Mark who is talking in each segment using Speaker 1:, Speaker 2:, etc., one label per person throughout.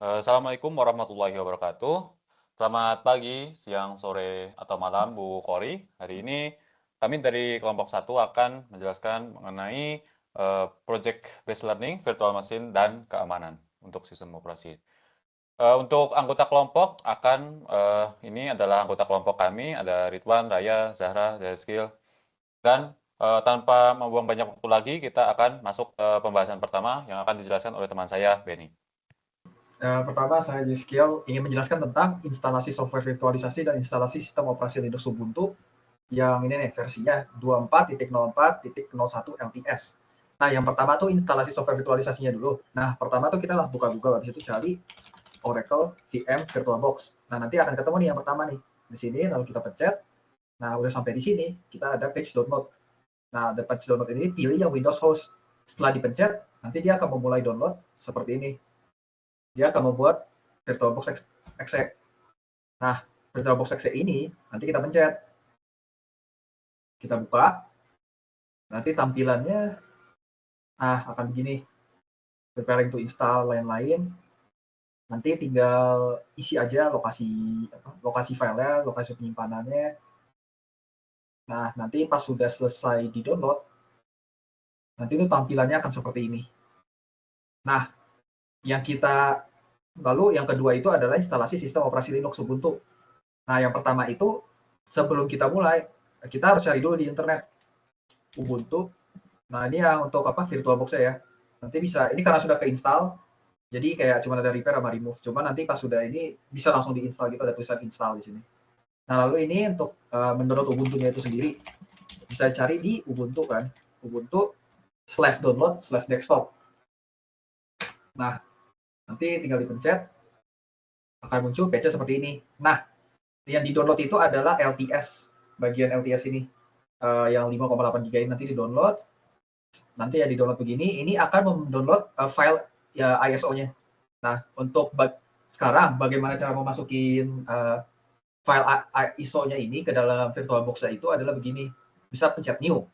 Speaker 1: Assalamualaikum warahmatullahi wabarakatuh. Selamat pagi, siang, sore, atau malam, Bu Kori. Hari ini kami dari kelompok satu akan menjelaskan mengenai project based learning, virtual machine, dan keamanan untuk sistem operasi. Untuk anggota kelompok ini adalah anggota kelompok kami, ada Ridwan, Raya, Zahra, Zaheskil, dan tanpa membuang banyak waktu lagi, kita akan masuk ke pembahasan pertama yang akan dijelaskan oleh teman saya, Benny.
Speaker 2: Pertama, saya Skill ingin menjelaskan tentang instalasi software virtualisasi dan instalasi sistem operasi Linux Ubuntu yang ini nih versinya 24.04.01 LTS. Nah, yang pertama tuh instalasi software virtualisasinya dulu. Nah, pertama tuh kita buka Google, habis itu cari Oracle VM VirtualBox. Nah, nanti akan ketemu nih yang pertama nih. Di sini lalu kita pencet. Nah, udah sampai di sini, kita ada page download. Nah, ada page download ini pilih yang Windows host. Setelah dipencet, nanti dia akan memulai download seperti ini. Dia akan membuat VirtualBox exe. Nah, VirtualBox exe ini nanti kita pencet, kita buka, nanti tampilannya akan begini, preparing to install lain-lain. Nanti tinggal isi aja lokasi filenya, lokasi penyimpanannya. Nah, nanti pas sudah selesai di download, nanti itu tampilannya akan seperti ini. Nah, lalu yang kedua itu adalah instalasi sistem operasi Linux Ubuntu. Nah, yang pertama itu sebelum kita mulai, kita harus cari dulu di internet Ubuntu. Nah, ini yang untuk VirtualBox-nya ya. Nanti bisa, ini karena sudah keinstall, jadi kayak cuma ada repair sama remove. Cuma nanti pas sudah ini bisa langsung diinstal gitu, ada tulisan install di sini. Nah, lalu ini untuk mendownload Ubuntu-nya itu sendiri, bisa cari di Ubuntu kan, Ubuntu/download/desktop. Nah, nanti tinggal dipencet, akan muncul page seperti ini. Nah, yang di-download itu adalah LTS, bagian LTS ini, yang 5,8 GB ini nanti di-download. Nanti ya di-download begini, ini akan mendownload file ya ISO-nya. Nah, untuk sekarang bagaimana cara memasukin file ISO-nya ini ke dalam VirtualBox-nya itu adalah begini. Bisa pencet new.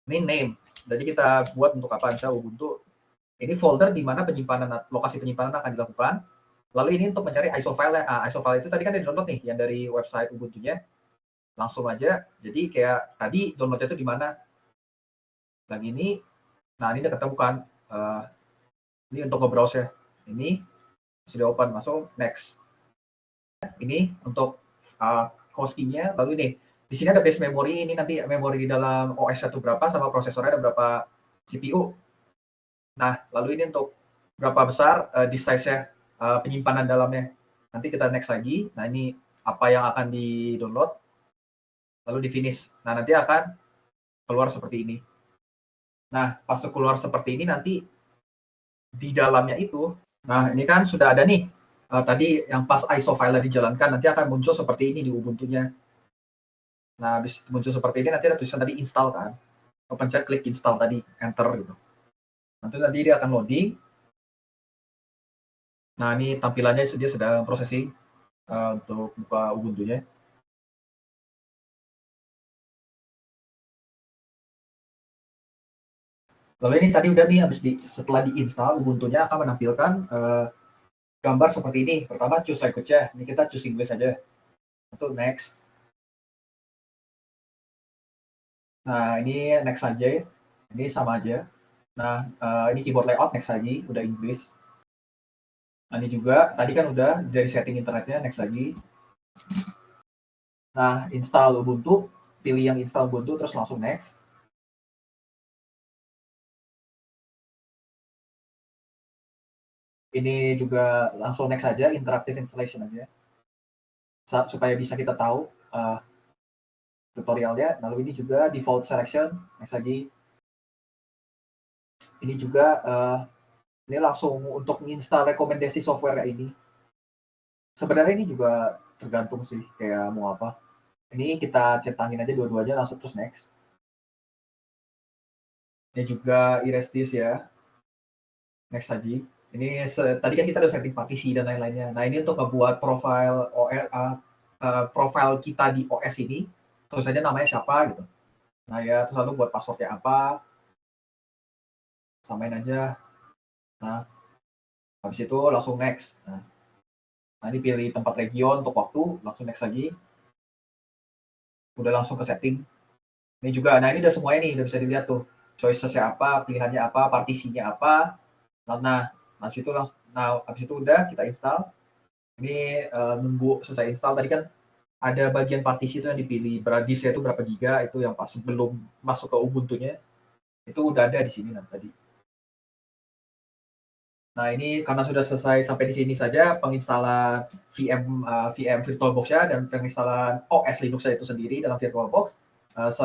Speaker 2: Ini name. Jadi kita buat untuk apa? Misalnya Ubuntu. Ini folder di mana lokasi penyimpanan akan dilakukan. Lalu ini untuk mencari ISO file-nya. ISO file itu tadi kan di-download nih, yang dari website Ubuntu-nya. Langsung aja. Jadi kayak tadi download-nya itu di mana? Yang ini, nah ini udah ketemukan. Ini untuk nge-browse ya. Ini sudah open, masuk next. Ini untuk hostingnya, lalu ini di sini ada base memory, ini nanti memori di dalam OS satu berapa sama prosesornya ada berapa CPU. Nah, lalu ini untuk berapa besar disk size-nya, penyimpanan dalamnya. Nanti kita next lagi. Nah, ini apa yang akan di-download, lalu di-finish. Nah, nanti akan keluar seperti ini. Nah, pas keluar seperti ini nanti di dalamnya itu, nah ini kan sudah ada nih, tadi yang pas ISO file dijalankan, nanti akan muncul seperti ini di Ubuntu-nya. Nah, habis muncul seperti ini nanti ada tulisan tadi install kan. Pencet klik install tadi, enter gitu. Nanti dia akan loading. Nah, ini tampilannya dia sedang processing untuk buka Ubuntu-nya. Lalu ini tadi udah nih setelah diinstal Ubuntu-nya akan menampilkan gambar seperti ini. Pertama choose language-nya. Ini kita choose English aja. Untuk next. Nah, ini next aja. Ini sama aja. Nah, ini keyboard layout next lagi, udah English. Nah, ini juga tadi kan udah dari setting internetnya next lagi. Nah, install Ubuntu, pilih yang install Ubuntu terus langsung next. Ini juga langsung next aja, interactive installation aja. Supaya bisa kita tahu tutorialnya. Lalu ini juga default selection, next lagi. Ini juga ini langsung untuk menginstal rekomendasi software ini. Sebenarnya ini juga tergantung sih kayak mau apa. Ini kita centangin aja dua-duanya langsung terus next. Ini juga erase this ya. Next aja. Ini tadi kan kita udah setting partisi dan lain-lainnya. Nah, ini untuk ngebuat profile kita di OS ini, terus saja namanya siapa gitu. Nah ya, terus lalu buat passwordnya apa, samain aja. Nah, Habis itu langsung next. Nah ini pilih tempat region untuk waktu, langsung next lagi. Udah langsung ke setting. Ini juga, nah ini udah semuanya nih, udah bisa dilihat tuh. Choices-nya apa, pilihannya apa, partisinya apa. Nah, habis itu langsung, habis itu udah kita install. Ini nunggu selesai install. Tadi kan ada bagian partisi itu yang dipilih, disknya itu berapa giga, itu yang pas sebelum masuk ke Ubuntu-nya. Itu udah ada di sini tadi. Nah, ini karena sudah selesai sampai di sini saja penginstalan VM VirtualBox-nya dan penginstalan OS Linux-nya itu sendiri dalam VirtualBox.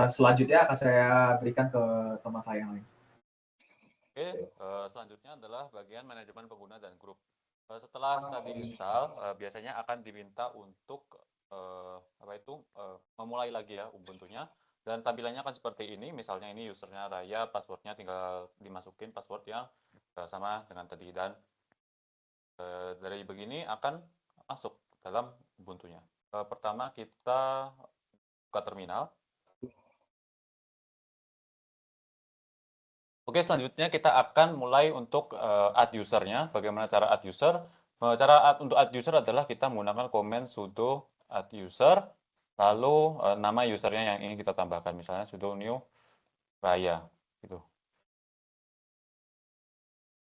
Speaker 2: Selanjutnya akan saya berikan ke teman saya yang lain.
Speaker 1: Oke, selanjutnya adalah bagian manajemen pengguna dan grup. Setelah tadi install, biasanya akan diminta untuk memulai lagi ya Ubuntu-nya, dan tampilannya akan seperti ini. Misalnya ini usernya Raya, passwordnya tinggal dimasukin password yang sama dengan tadi, dan dari begini akan masuk dalam Ubuntu-nya. Pertama kita buka terminal. Oke, selanjutnya kita akan mulai untuk add user-nya. Bagaimana cara add user? Untuk add user adalah kita menggunakan komen sudo add user, lalu nama usernya yang ingin kita tambahkan, misalnya sudo new Raya, gitu.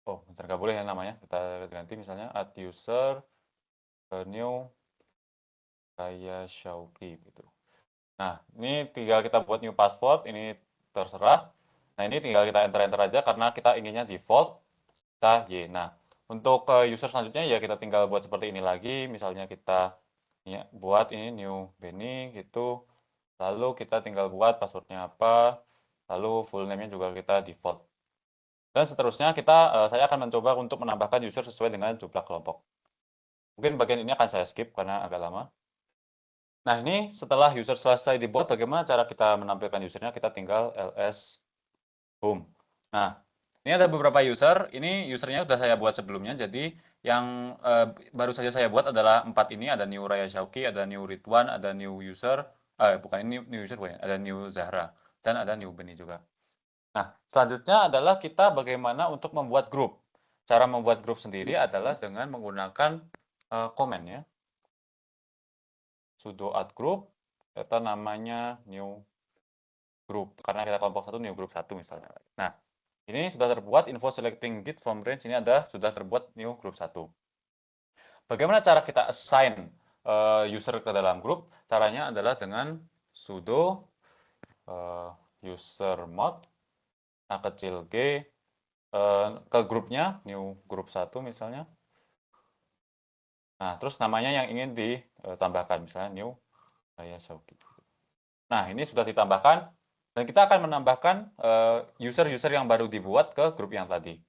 Speaker 1: Oh, bentar, nggak boleh ya namanya. Kita ganti misalnya add user new Raya Shauki, gitu. Nah, ini tinggal kita buat new password, ini terserah. Nah, ini tinggal kita enter-enter aja karena kita inginnya default. Kita Y. Nah, untuk user selanjutnya ya kita tinggal buat seperti ini lagi. Misalnya kita ya, buat ini new Benny gitu. Lalu kita tinggal buat passwordnya apa. Lalu full name-nya juga kita default. Dan seterusnya saya akan mencoba untuk menambahkan user sesuai dengan jumlah kelompok. Mungkin bagian ini akan saya skip karena agak lama. Nah, ini setelah user selesai dibuat, bagaimana cara kita menampilkan usernya? Kita tinggal ls home. Nah, ini ada beberapa user. Ini usernya sudah saya buat sebelumnya. Jadi yang baru saja saya buat adalah 4 ini. Ada new Raya Shauki, ada new Ridwan, ada new user. Bukan ini new user, bukan. Ada new Zahra. Dan ada new Beni juga. Nah, selanjutnya adalah kita bagaimana untuk membuat grup. Cara membuat grup sendiri adalah dengan menggunakan komen ya. Sudo add group, kita namanya new group. Karena kita kelompok satu, new group 1 misalnya. Nah, ini sudah terbuat info selecting git from range, ini sudah terbuat new group 1. Bagaimana cara kita assign user ke dalam grup? Caranya adalah dengan sudo user mod kecil g ke grupnya new group 1 misalnya. Nah, terus namanya yang ingin ditambahkan misalnya new Raya Shauki. Nah, ini sudah ditambahkan dan kita akan menambahkan user-user yang baru dibuat ke grup yang tadi.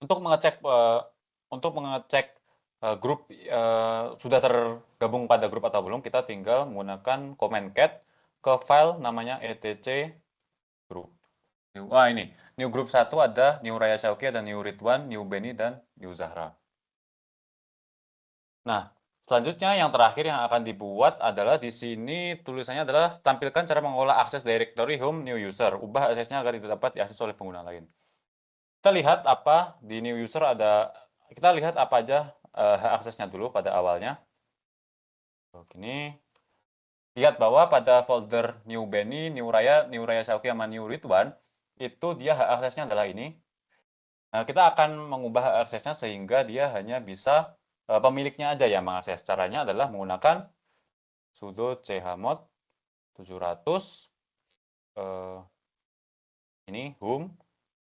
Speaker 1: Untuk mengecek grup sudah tergabung pada grup atau belum, kita tinggal menggunakan command cat ke file namanya etc group. Wah, ini new group 1 ada new Raya Shauki, ada new Ridwan, new Benny, dan new Zahra. Nah, selanjutnya yang terakhir yang akan dibuat adalah di sini tulisannya adalah tampilkan cara mengolah akses directory home new user. Ubah aksesnya agar tidak dapat diakses oleh pengguna lain. Kita lihat apa di new user kita lihat apa aja hak aksesnya dulu pada awalnya. Begini. Lihat bahwa pada folder new Benny, new Raya Shauki, sama new Ridwan, itu dia hak aksesnya adalah ini. Nah, kita akan mengubah hak aksesnya sehingga dia hanya bisa pemiliknya aja yang mengakses. Caranya adalah menggunakan sudo chmod 700 ini home.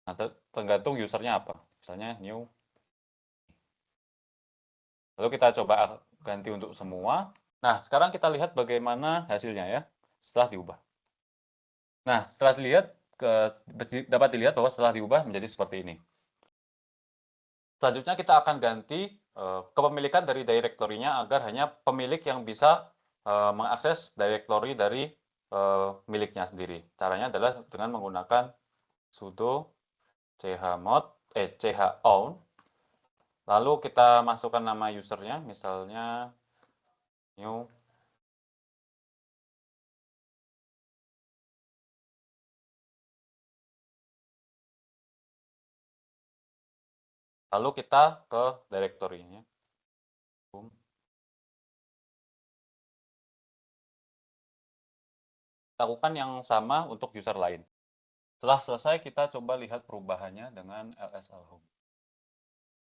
Speaker 1: Nah, tergantung usernya apa. Misalnya new. Lalu kita coba ganti untuk semua. Nah, sekarang kita lihat bagaimana hasilnya ya, setelah diubah. Nah, setelah dapat dilihat bahwa setelah diubah menjadi seperti ini. Selanjutnya kita akan ganti kepemilikan dari direktorinya agar hanya pemilik yang bisa mengakses direktori dari miliknya sendiri. Caranya adalah dengan menggunakan sudo chown. Lalu kita masukkan nama usernya, misalnya new Lalu kita ke directory-nya. Lakukan yang sama untuk user lain. Setelah selesai, kita coba lihat perubahannya dengan lslhome.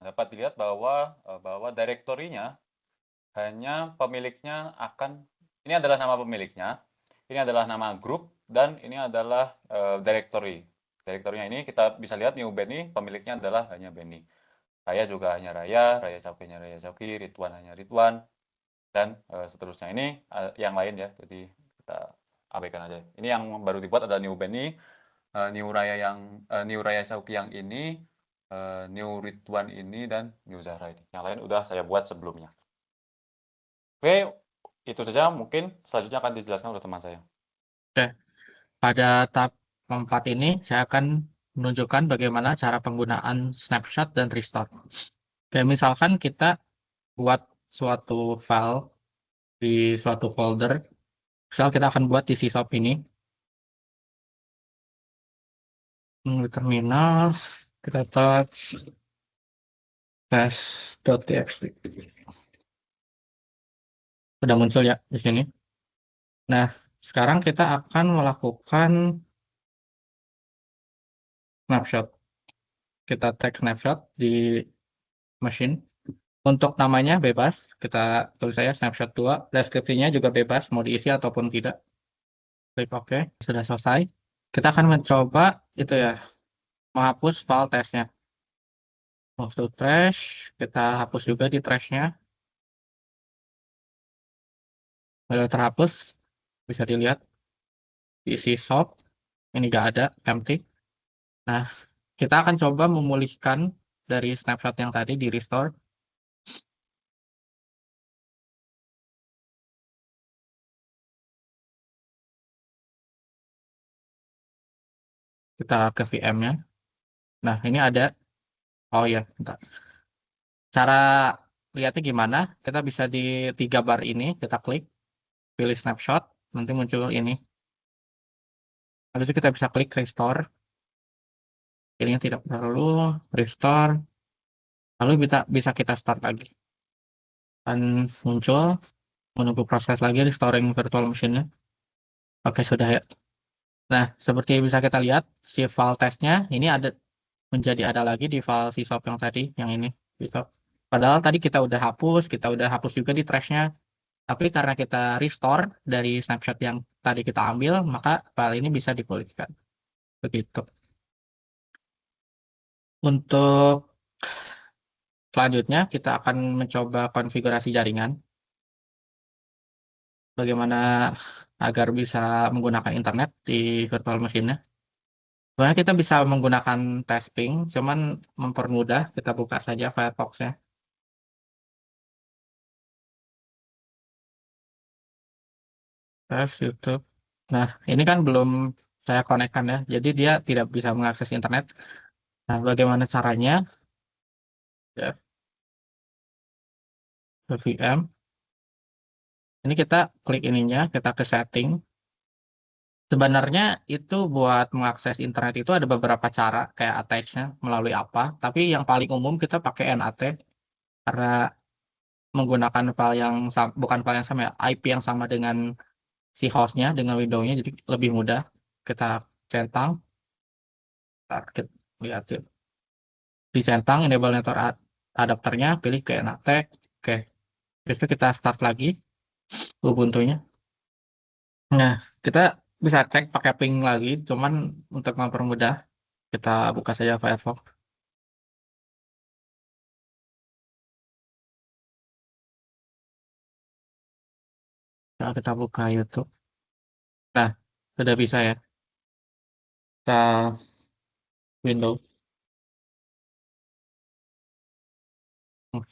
Speaker 1: Dapat dilihat bahwa directory-nya hanya pemiliknya akan, ini adalah nama pemiliknya, ini adalah nama grup, dan ini adalah directory. Directory-nya ini kita bisa lihat new Benny, pemiliknya adalah hanya Benny. Raya juga hanya Raya, Raya Cauki-nya Raya Cauki, Ridwan hanya Ridwan, dan seterusnya. Ini yang lain ya, jadi kita abaikan aja. Ini yang baru dibuat adalah new Benny, new Raya Cauki yang ini, new Ridwan ini, dan new Zahra ini. Yang lain udah saya buat sebelumnya. Oke, itu saja. Mungkin selanjutnya akan dijelaskan oleh teman saya.
Speaker 3: Oke, pada tahap 4 ini saya akan menunjukkan bagaimana cara penggunaan snapshot dan restore. Oke, misalkan kita buat suatu file di suatu folder, misal kita akan buat di sysop ini. Di terminal, kita touch test.txt. Sudah muncul ya di sini. Nah, sekarang kita akan melakukan snapshot. Kita tag snapshot di machine. Untuk namanya bebas, kita tulis saja snapshot 2. Deskripsinya juga bebas, mau diisi ataupun tidak. Klik OK, sudah selesai. Kita akan mencoba itu ya, menghapus file testnya. Move to trash, kita hapus juga di trashnya. Sudah terhapus, bisa dilihat di sysop, ini nggak ada, empty. Nah, kita akan coba memulihkan dari snapshot yang tadi di restore. Kita ke VM-nya. Nah, ini ada, oh ya, bentar. Cara lihatnya gimana? Kita bisa di 3 bar ini, kita klik, pilih snapshot, nanti muncul ini. Habis itu kita bisa klik restore. Ini tidak perlu, restore. Lalu bisa kita start lagi. Dan muncul, menunggu proses lagi restoring virtual machine-nya. Oke, sudah ya. Nah, seperti bisa kita lihat, si file testnya ini menjadi ada lagi di file sysop yang tadi, yang ini. Gitu. Padahal tadi kita udah hapus juga di trash-nya. Tapi karena kita restore dari snapshot yang tadi kita ambil, maka file ini bisa dipulihkan. Begitu. Untuk selanjutnya, kita akan mencoba konfigurasi jaringan. Bagaimana agar bisa menggunakan internet di virtual machine-nya. Sebenarnya kita bisa menggunakan tasping, cuman mempermudah, kita buka saja Firefox-nya. Tes YouTube. Nah, ini kan belum saya konekkan ya, jadi dia tidak bisa mengakses internet. Nah, bagaimana caranya? Ya, ke VM. Ini kita klik ininya, kita ke setting. Sebenarnya itu buat mengakses internet itu ada beberapa cara, kayak attach-nya melalui apa. Tapi yang paling umum kita pakai NAT, karena menggunakan file yang bukan file yang sama ya, IP yang sama dengan si host-nya, dengan window-nya, jadi lebih mudah. Kita centang, kita lihatin. Dicentang enable network adapternya, pilih ke NAT, oke. Terus itu kita start lagi Ubuntu-nya. Nah, kita bisa cek pakai ping lagi, cuman untuk mempermudah, kita buka saja Firefox. Nah, kita buka YouTube. Nah, sudah bisa ya. Kita Windows.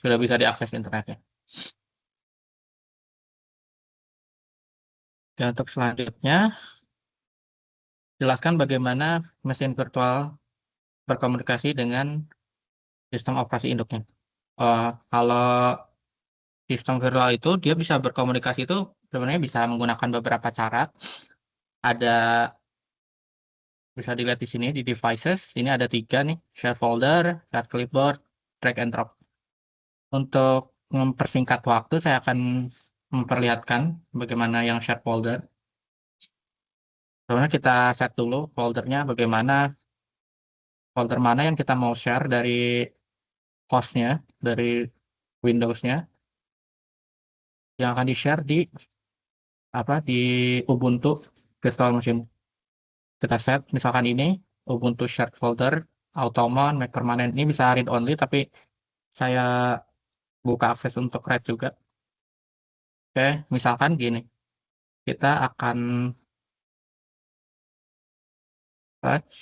Speaker 3: Sudah bisa diakses internetnya. Dan untuk selanjutnya, jelaskan bagaimana mesin virtual berkomunikasi dengan sistem operasi induknya. Kalau sistem virtual itu, dia bisa berkomunikasi itu sebenarnya bisa menggunakan beberapa cara. Ada, bisa dilihat di sini di devices, ini ada 3 nih, share folder, share clipboard, drag and drop. Untuk mempersingkat waktu, saya akan memperlihatkan bagaimana yang share folder. Sebenarnya kita set dulu foldernya, bagaimana folder mana yang kita mau share dari hostnya, dari Windows-nya, yang akan di-share di Ubuntu virtual machine. Kita set misalkan ini Ubuntu shared folder, automon, make permanent. Ini bisa read only, tapi saya buka akses untuk read juga. Oke, misalkan gini, kita akan patch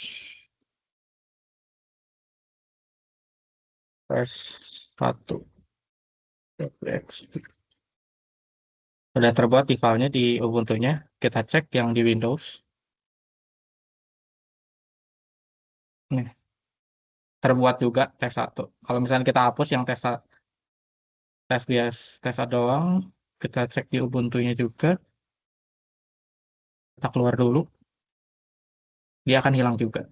Speaker 3: vers1 sudah terbuat di filenya di Ubuntu-nya. Kita cek yang di Windows. Nih, terbuat juga tes1. Kalau misalnya kita hapus yang tes doang, kita cek di Ubuntu-nya juga. Kita keluar dulu. Dia akan hilang juga.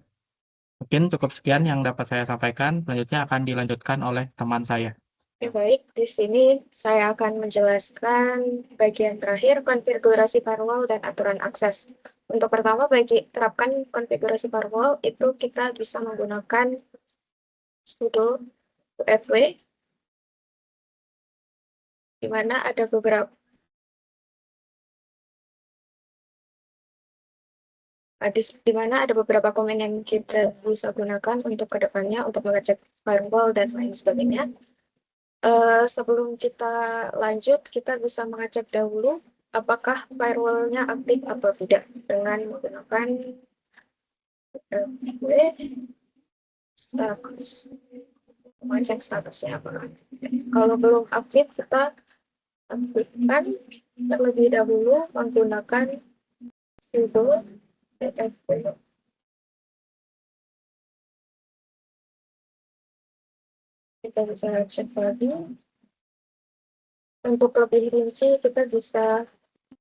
Speaker 3: Mungkin cukup sekian yang dapat saya sampaikan. Selanjutnya akan dilanjutkan oleh teman saya.
Speaker 4: Oke, baik. Di sini saya akan menjelaskan bagian terakhir, konfigurasi firewall dan aturan akses. Untuk pertama, bagi terapkan konfigurasi firewall, itu kita bisa menggunakan sudo fw, di mana ada beberapa komen yang kita bisa gunakan untuk kedepannya untuk mengecek firewall dan lain sebagainya. Sebelum kita lanjut, kita bisa mengecek dahulu apakah firewall-nya aktif atau tidak dengan menggunakan status. Mengecek statusnya apa. Kalau belum aktif, kita aktifkan terlebih dahulu menggunakan sudo fw. Kita bisa cek lagi. Untuk lebih rinci, kita bisa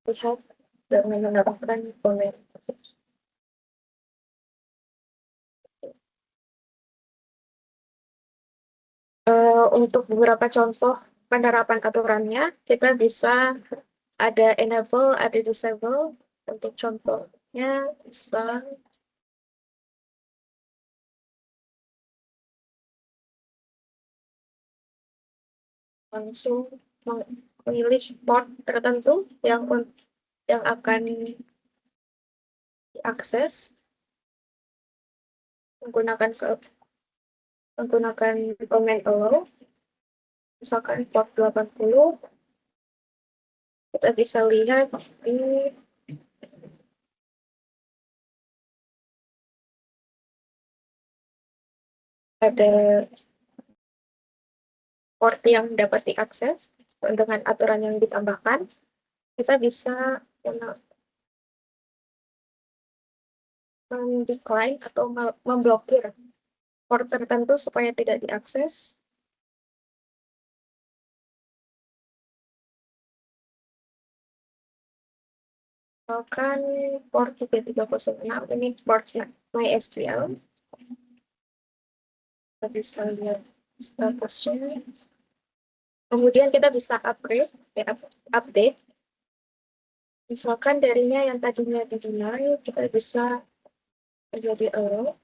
Speaker 4: lihat dan menambahkan komen. Untuk beberapa contoh penerapan aturannya, kita bisa ada enable, ada disable. Untuk contohnya, bisa langsung memilih port tertentu yang akan diakses menggunakan command allow. Misalkan port 80, kita bisa lihat ini ada port yang dapat diakses dengan aturan yang ditambahkan. Kita bisa decline atau memblokir port tertentu supaya tidak diakses. Misalkan port 3306 ini port MySQL. Kita bisa lihat statusnya. Kemudian kita bisa update. Misalkan darinya yang tadinya di-deny, kita bisa menjadi allow.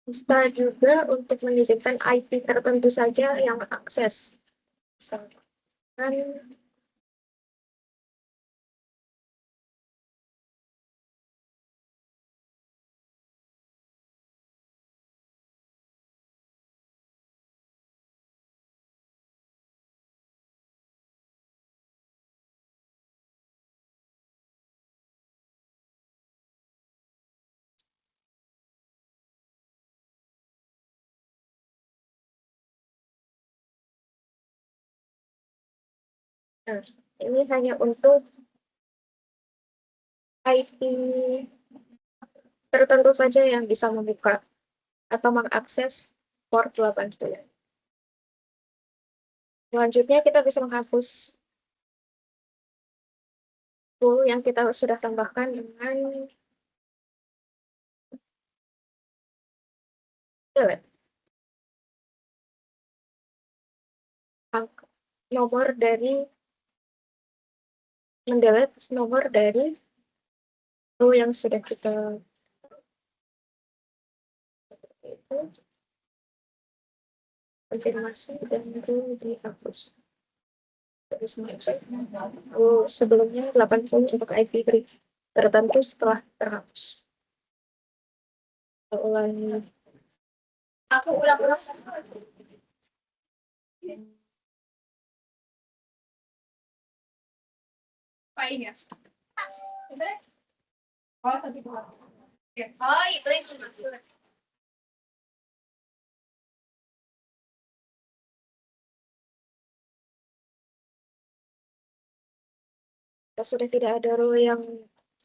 Speaker 4: Bisa juga untuk mengizinkan IP tertentu saja yang akses. Misalkan nah, ini hanya untuk IP tertentu saja yang bisa membuka atau mengakses port 80. Selanjutnya kita bisa menghapus tool yang kita sudah tambahkan dengan delete. Nomor dari mendelete nomor dari row yang sudah kita itu konfirmasi dan itu dihapus. Sebelumnya 80 untuk IP tertentu setelah terhapus. Ulangi. Aku ulang-ulang. Pak ini ya. Oh, satu dua. Oh, itu sudah tidak ada row yang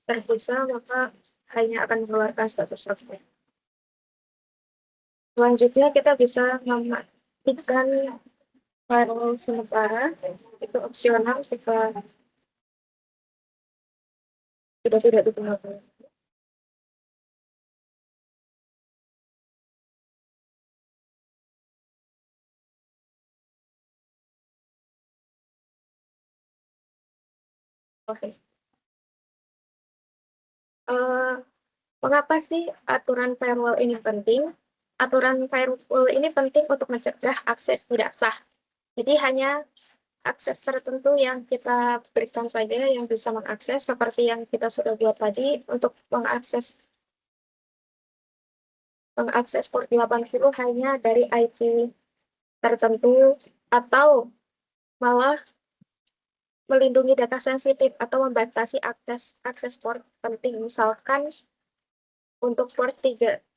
Speaker 4: tersisa, maka hanya akan mengeluarkan status software. Selanjutnya kita bisa mematikan firewall sementara, itu opsional jika sudah tidak digunakan. Oke. Mengapa sih aturan firewall ini penting? Aturan firewall ini penting untuk mencegah akses tidak sah. Jadi hanya akses tertentu yang kita berikan saja yang bisa mengakses, seperti yang kita sudah buat tadi untuk mengakses port 80 hanya dari IP tertentu, atau malah melindungi data sensitif atau membatasi akses port penting. Misalkan untuk port 336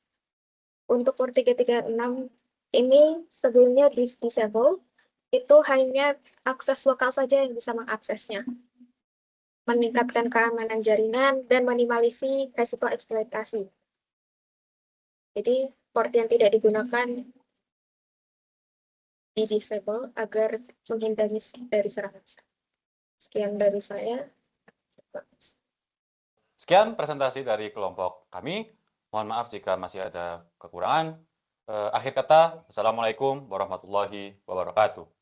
Speaker 4: ini sebelumnya disable, itu hanya akses lokal saja yang bisa mengaksesnya, meningkatkan keamanan jaringan dan minimalisasi resiko eksploitasi. Jadi port yang tidak digunakan di disable agar menghindari dari serangan. Sekian dari saya.
Speaker 1: Sekian presentasi dari kelompok kami. Mohon maaf jika masih ada kekurangan. Akhir kata, Assalamualaikum warahmatullahi wabarakatuh.